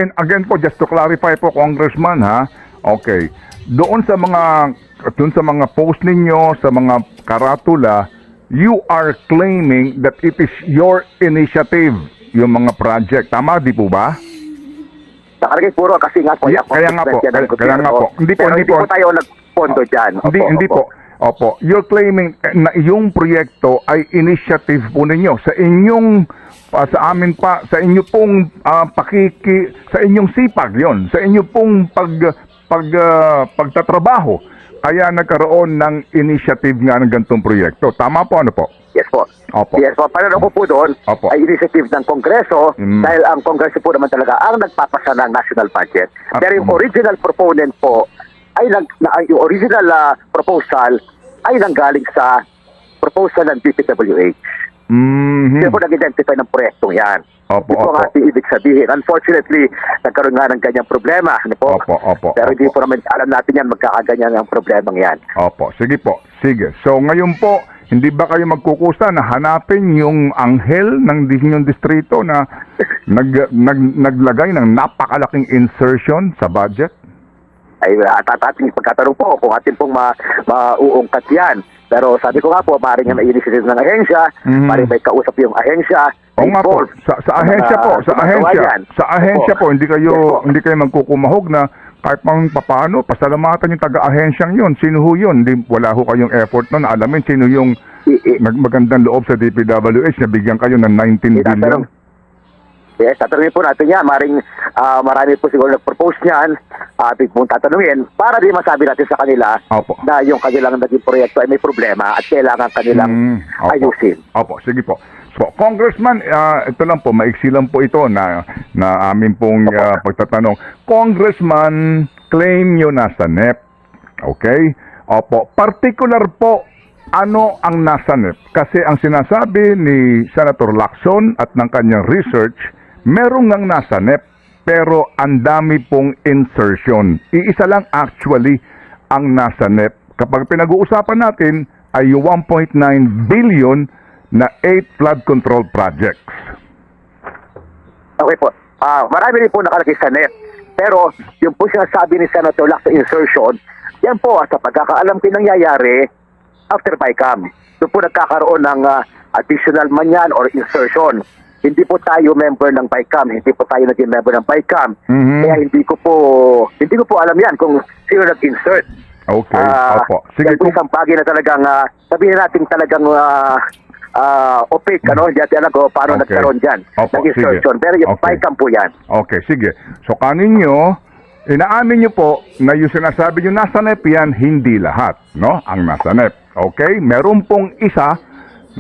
And again po, just to clarify po, Congressman, ha? Okay. Doon sa mga post ninyo, sa mga karatula, you are claiming that it is your initiative, yung mga project. Tama, di po ba? Nakalagay puro kasi nga po. Yeah, kaya nga po. Hindi po, pero hindi po tayo nagpondo dyan. Hindi po. Opo. You're claiming na yung proyekto ay initiative po ninyo sa inyong sa amin pa, sa inyo pong sa inyong sipag yon, sa inyo pong pagtatrabaho, kaya nagkaroon ng initiative nga ng ganitong proyekto. Tama po, ano po? Yes po. Opo. Yes po. Panalo ko po doon Opo. ay initiative ng Kongreso dahil ang Kongreso po naman talaga ang nagpapasa ng national budget. Pero yung original proponent po ay yung original proposal ay nanggaling sa proposal ng DPWH. Hindi po nag-identify ng proyektong yan. Opo, Ito ang opo. ating ibig sabihin. Unfortunately, nagkaroon nga ng ganyang problema. Ano po? Opo, Pero hindi po naman alam natin yan, magkakaganyan ang problemang yan. Opo, sige po. Sige. So ngayon po, hindi ba kayo magkukusa na hanapin yung anghel ng inyong distrito na naglagay ng napakalaking insertion sa budget? Ay ating pagkatanong po kung atin pong mauungkat yan. Pero sabi ko nga po, maaaring may initiative ng ahensya, maaaring may kausap yung ahensya. Oo nga po, sa ahensya po, hindi kayo magkukumahog na kahit pang papaano, pasalamatan yung taga-ahensyang yun. Sino ho yun? Wala ho kayong effort nun. Alamin sino yung magandang loob sa DPWH na bigyan kayo ng 19 billion. Yes, tatanungin po natin yan. Marami po siguro nag-propose niyan. Ating pong tatanungin para di masabi natin sa kanila na yung kanilang naging proyekto ay may problema at kailangan kanilang ayusin. Opo, sige po. So, Congressman, ito lang po, maiksi lang po ito na amin pong pagtatanong. Congressman, claim nyo nasa NEP. Okay? Opo, particular po, ano ang nasa NEP? Kasi ang sinasabi ni Senator Lacson at ng kanyang research, merong ngang nasa NEP, pero ang dami pong insertion. Iisa lang actually ang nasa NEP. Kapag pinag-uusapan natin ay 1.9 billion na 8 flood control projects. Okay po. Marami rin po nakalagay sa NEP. Pero yung po sinasabi ni Senator Lacson insertion, yan po sa pagkakaalam ko nangyayari after BICAM. Doon po nagkakaroon ng additional man yan or insertion. Hindi po tayo member ng BICAM, hindi po tayo naging member ng BICAM. Kaya hindi ko po alam yan kung sino nag-insert. Okay, opo. Sige po isang bagay na talagang sabihin natin talagang opaque, hindi natin alam kung paano nagkaroon dyan ng insertion. Pero yung BICAM po yan. Okay, sige. So kaninyo, inaamin nyo po na yung sinasabi nyo nasa NEP yan, hindi lahat, no? Ang nasa NEP. Okay? Meron pong isa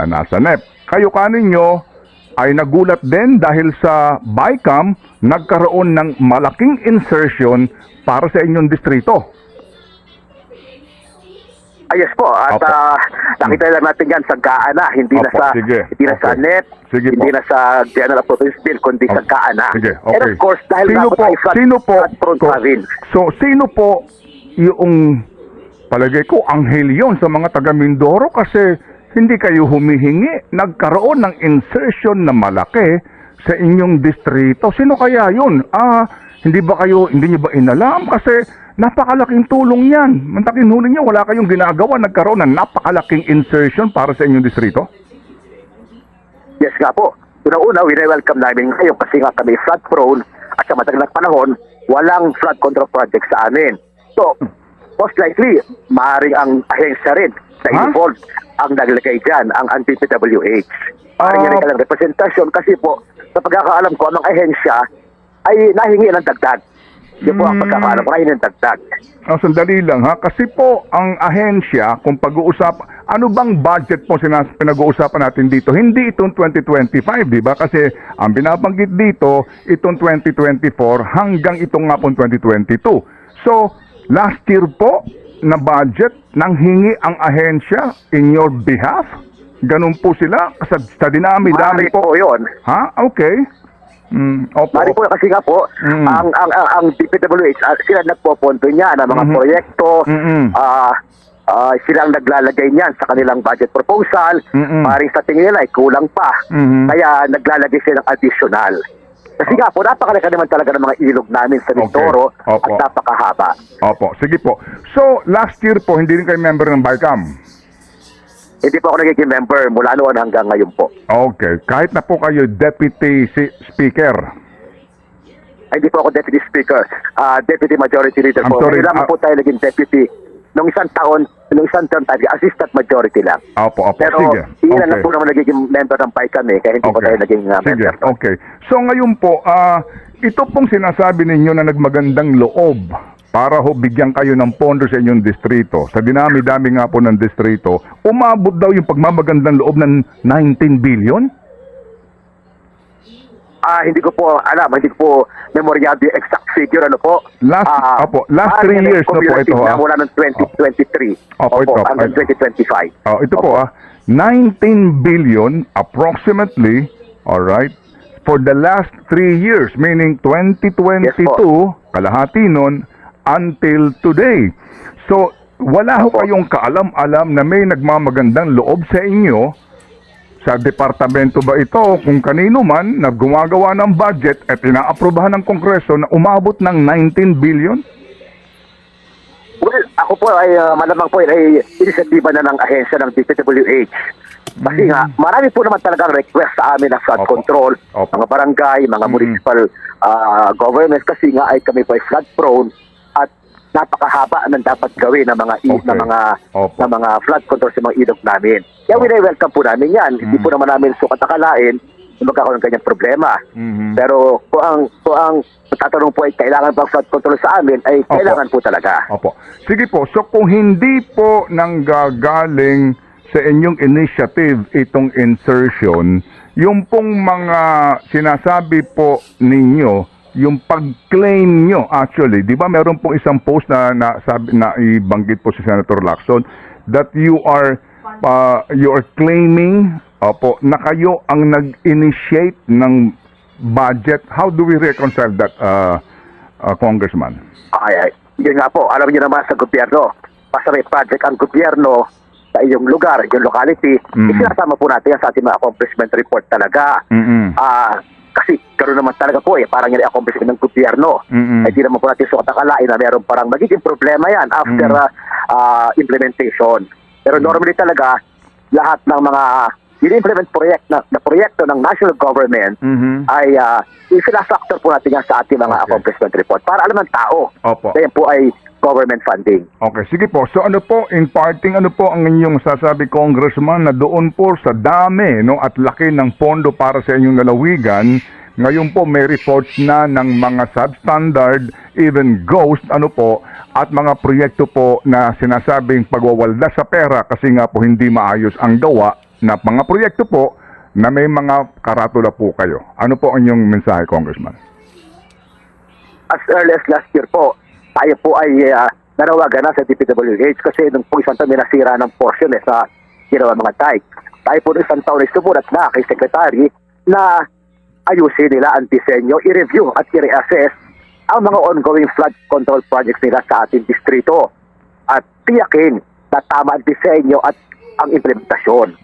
na nasa NEP. Kayo kaninyo ay nagulat din dahil sa BICAM nagkaroon ng malaking insertion para sa inyong distrito. Yes po. At nakita lang natin yan sa GAANA, hindi na sa NEP, hindi na sa General Appropriations Bill, kundi sa GAANA. Sige, okay. And of course, dahil sino po yung palagay ko anghel yun sa mga taga Mindoro kasi hindi kayo humihingi, nagkaroon ng insertion na malaki sa inyong distrito. Sino kaya yun? Hindi niyo ba inalam? Kasi napakalaking tulong yan. Mantakin huli niyo, wala kayong ginagawa, nagkaroon ng napakalaking insertion para sa inyong distrito? Yes nga po. Una-una, welcome namin ngayon kasi nga kami flood prone at sa matagal na panahon, walang flood control project sa amin. So, most likely, maaaring ang ahensya rin na involved ang naglagay dyan, ang DPWH. Maaaring yan ang representasyon kasi po, sa pagkakaalam ko, ang ahensya ay nahingi ng dagdag. Yun po ang pagkakaalam ko, nahingi ng dagdag. Sandali lang ha, kasi po ang ahensya, kung ano bang budget po pinag-uusapan natin dito? Hindi itong 2025, di ba? Kasi ang binabanggit dito, itong 2024 hanggang itong nga pong 2022. So, last year po, na budget nang hingi ang ahensya in your behalf? Ganun po sila? Sa dinami-dami po. Yun. Ha? Okay. Mari po kasi nga po, ang DPWH, sila nagpoponto niya ng mga proyekto, silang naglalagay niyan sa kanilang budget proposal, maring sa tingin nila ay kulang pa. Kaya naglalagay sila ng additional. Kasi nga po, napakalaki naman talaga ng mga ilog namin sa Mindoro Opo. at napakahaba. Opo, sige po. So, last year po, hindi rin kayo member ng BICAM? Hindi po ako nagiging member mula noon hanggang ngayon po. Okay. Kahit na po kayo deputy speaker? Ay, hindi po ako deputy speaker. Deputy majority leader I'm po. sorry, Ngayon lang po tayo naging deputy. Nung isang term tayo, assistant majority lang. Opo, Pero sige. ilan lang po naman nagiging member ng PAI kami, kaya hindi po tayo naging Sige, member. okay. So ngayon po, ito pong sinasabi ninyo na nagmagandang loob para ho bigyan kayo ng pondo sa inyong distrito. Sa dinami-dami nga po ng distrito, umabot daw yung pagmamagandang loob ng 19 billion? Hindi ko po alam, hindi ko po memoryado yung exact figure, ano po. Last 3 years na po ito, ha? Mula ng 2023. Ito. Hanggang 2025. Ito po, 19 billion approximately, all right, for the last 3 years, meaning 2022, Yes po. kalahati nun, until today. So, wala ho Opo. kayong kaalam-alam na may nagmamagandang loob sa inyo sa departamento ba ito, kung kanino man na gumagawa ng budget at inaaprubahan ng Kongreso na umabot ng 19 billion? Well, ako po ay malamang po ay inisyatiba na ng ahensya ng DPWH. Kasi nga, marami po naman talagang request sa amin ng flood Opo. control, Opo. mga barangay, mga municipal governments, kasi nga ay kami po ay flood prone at napakahaba ng dapat gawin ng mga Okay. Opo. ng mga flood control sa mga ilog namin. Kaya welcome po namin yan. Hindi po naman namin sukat akalain na magkakaroon ng kanyang problema. Mhm. Pero kung ang tatanong po ay kailangan bang flood control sa amin, ay Opo. kailangan po talaga. Opo. Sige po, so kung hindi po nanggagaling sa inyong initiative itong insertion, yung pong mga sinasabi po ninyo, yung pag-claim nyo actually, di ba meron pong isang post na ibanggit po si Senator Lacson that you are claiming na kayo ang nag-initiate ng budget. How do we reconcile that, Congressman? Yun nga po, alam niyo naman sa gobyerno, basta may project ang gobyerno sa iyong lugar, yung locality, isinasama po natin yan sa ating mga accomplishment report talaga. Kasi gano'n naman talaga po parang yan ay accomplishment ng gobyerno. Ay di naman po natin sukat akalain na meron parang magiging problema yan after implementation. Pero normally talaga, lahat ng mga in-implement proyekto ng national government ay i-factor po natin yan sa ating mga accomplishment report para alam ng tao. Opo. Kaya po ay government funding. Okay, sige po. So ano po, in parting, ano po ang inyong sasabi, Congressman, na doon po sa dami at laki ng pondo para sa inyong lalawigan, ngayon po may reports na ng mga substandard, even ghost, at mga proyekto po na sinasabing pagwawalda sa pera kasi nga po hindi maayos ang gawa na mga proyekto po na may mga karatula po kayo. Ano po ang inyong mensahe, Congressman? As early as last year po, tayo po ay nanawagan na sa DPWH kasi nung po isang taon may nasira ng portion sa ginawa mga dike. Tayo po nung isang taon ay sumulat na kay Secretary na ayusin nila ang disenyo, i-review at i-reassess ang mga ongoing flood control projects nila sa ating distrito at tiyakin na tama ang disenyo at ang implementasyon.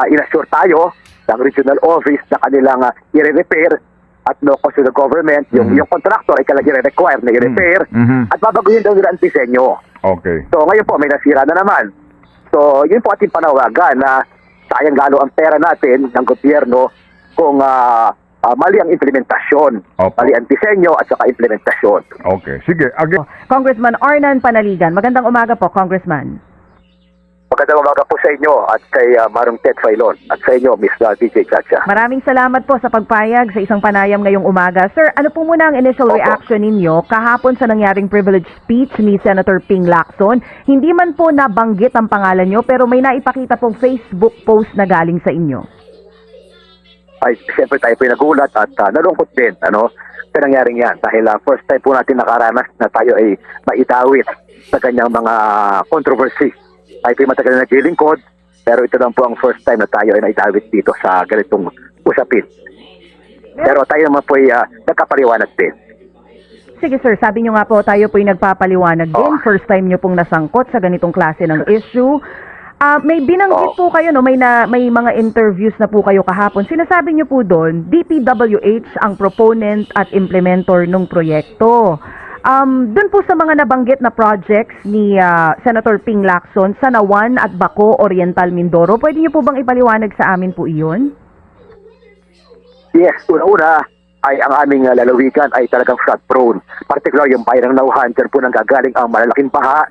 Inassure tayo ng regional office na kanilang i-repair at no cost to the government, yung contractor ay kailangan i-require na i-repair at babaguhin daw nila ang disenyo. Okay. So ngayon po may nasira na naman. So yun po ating panawagan na sayang lalo ang pera natin ng gobyerno kung mali ang implementasyon, Opo. mali ang disenyo at saka implementasyon. Okay. Sige. Again. Congressman Arnan Panaligan. Magandang umaga po, Congressman. Magandang umaga po sa inyo at kay Marong Ted Failon at sa inyo, Ms. DJ Chacha. Maraming salamat po sa pagpayag sa isang panayam ngayong umaga. Sir, ano po muna ang initial Opo. reaction ninyo kahapon sa nangyaring privilege speech ni Senator Ping Lacson? Hindi man po nabanggit ang pangalan nyo pero may naipakita pong Facebook post na galing sa inyo. Ay, siyempre tayo po nagulat at nalungkot din, sa nangyaring yan. Dahil first time po natin nakaranas na tayo ay maitawit sa kanyang mga controversy. Tayo po matagal na naglilingkod, pero ito lang po ang first time na tayo ay naitawit dito sa ganitong usapin. Pero tayo naman po ay nagkapaliwanag din. Sige sir, sabi nyo nga po tayo po'y nagpapaliwanag din. First time nyo pong nasangkot sa ganitong klase ng issue. May binanggit po kayo, no? May mga interviews na po kayo kahapon. Sinasabi niyo po doon, DPWH ang proponent at implementor ng proyekto. Doon po sa mga nabanggit na projects ni Senator Ping Lacson sa Nawan at Baco, Oriental, Mindoro, pwede niyo po bang ipaliwanag sa amin po iyon? Yes, una-una ay ang aming lalawigan ay talagang flood prone. Particular yung bayan ng Nauhan, dyan po nang gagaling ang malalaking baha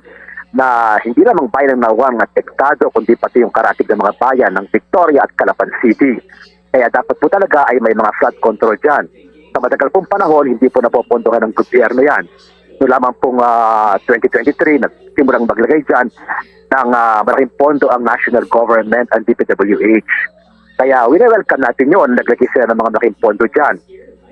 na hindi lamang bayan ng Nauhan at Tektado, kundi pati yung karatig ng mga bayan ng Victoria at Calapan City. Kaya dapat po talaga ay may mga flood control dyan. Sa matagal pong panahon, hindi po napopondohan ng gobyerno yan. No lamang pong 2023, nagsimulang maglagay dyan ng malaking pondo ang national government and DPWH. Kaya wini-welcome natin yun, naglagay sila ng mga malaking pondo dyan.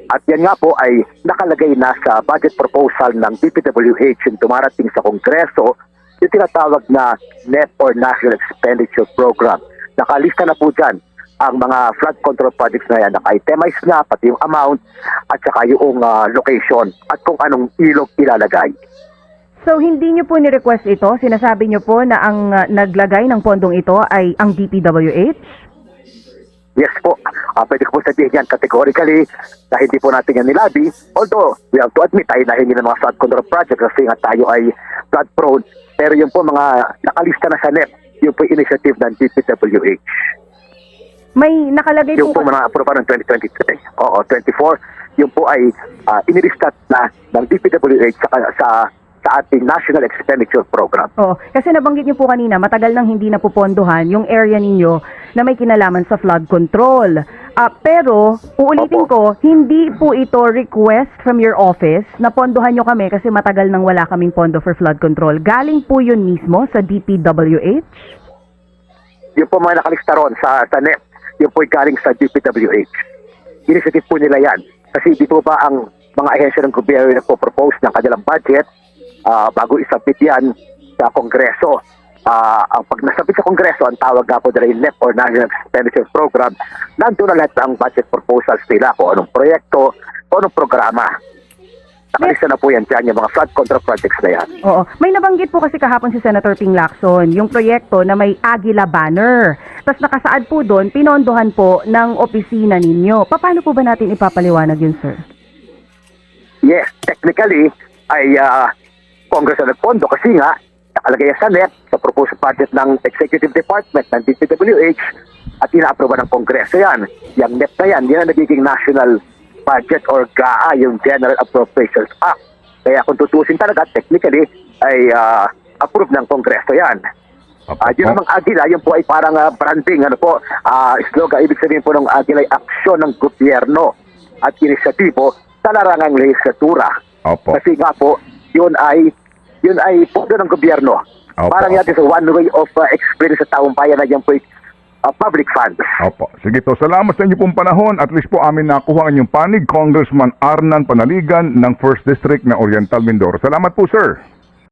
At yan nga po ay nakalagay na sa budget proposal ng DPWH yung dumarating sa Kongreso, yung tinatawag na NEP or National Expenditure Program. Nakalista na po dyan ang mga flood control projects na yan, naka-itemize na, pati yung amount, at saka yung location, at kung anong ilog ilalagay. So, hindi niyo po ni-request ito? Sinasabi niyo po na ang naglagay ng pondong ito ay ang DPWH? Yes po, pwede ko po sabihin yan categorically na hindi po natin yan nilabi. Although, we have to admit, tayo nahingi ng mga flood control projects kasi nga tayo ay flood prone. Pero yun po mga nakalista na sa NEP, yun po yung initiative ng DPWH. May nakalagay Yung po... po mga aproba ng 2023, 24, yung po ay inilistat na ng DPWH sa ating National Expenditure Program. Oo, kasi nabanggit niyo po kanina, matagal nang hindi napupondohan yung area ninyo na may kinalaman sa flood control. Pero, uulitin ko, hindi po ito request from your office na pondohan nyo kami kasi matagal nang wala kaming pondo for flood control. Galing po yun mismo sa DPWH? Yung po mga nakalista ron sa NEP, yung po galing sa DPWH. Initiative po nila yan. Kasi di po ba ang mga ahensya ng gobyerno na po propose ng kanilang budget bago isabit yan sa Kongreso. Ang pag nasabit sa Kongreso, ang tawag nga po nila yung NEP or National Expenditure Program, nandun na lahat ang budget proposals nila kung anong proyekto, kung anong programa. Nakalista na po yan dyan, yung mga flood control projects na yan. Oo. May nabanggit po kasi kahapon si Senator Ping Lacson, yung proyekto na may Agila banner. Tapos nakasaad po doon, pinondohan po ng opisina ninyo. Paano po ba natin ipapaliwanag yun, sir? Yes, technically, ay Congress na nagpondo kasi nga, nakalagay sa NEP, sa proposed budget ng Executive Department ng DPWH at inaaproba ng Kongreso yan. Yung NEP na yan ang nagiging national budget or GAA, yung General Appropriations Act. Kaya kung tutusin talaga, technically, ay approve ng Kongreso yan. Yun namang Agila, yun po ay parang branding, slogan, ibig sabihin po ng Agila ay aksyon ng gobyerno at inisyatibo sa larangang legislatura. Opo. Kasi nga po, yun ay pondo ng gobyerno. Opo. Parang yan is one way of experience sa taong bayan na yan po public funds. Opo. Sige to. Salamat sa inyo pong panahon. At least po amin nakuha ang inyong panig, Congressman Arnan Panaligan ng 1st District na Oriental Mindoro. Salamat po, sir.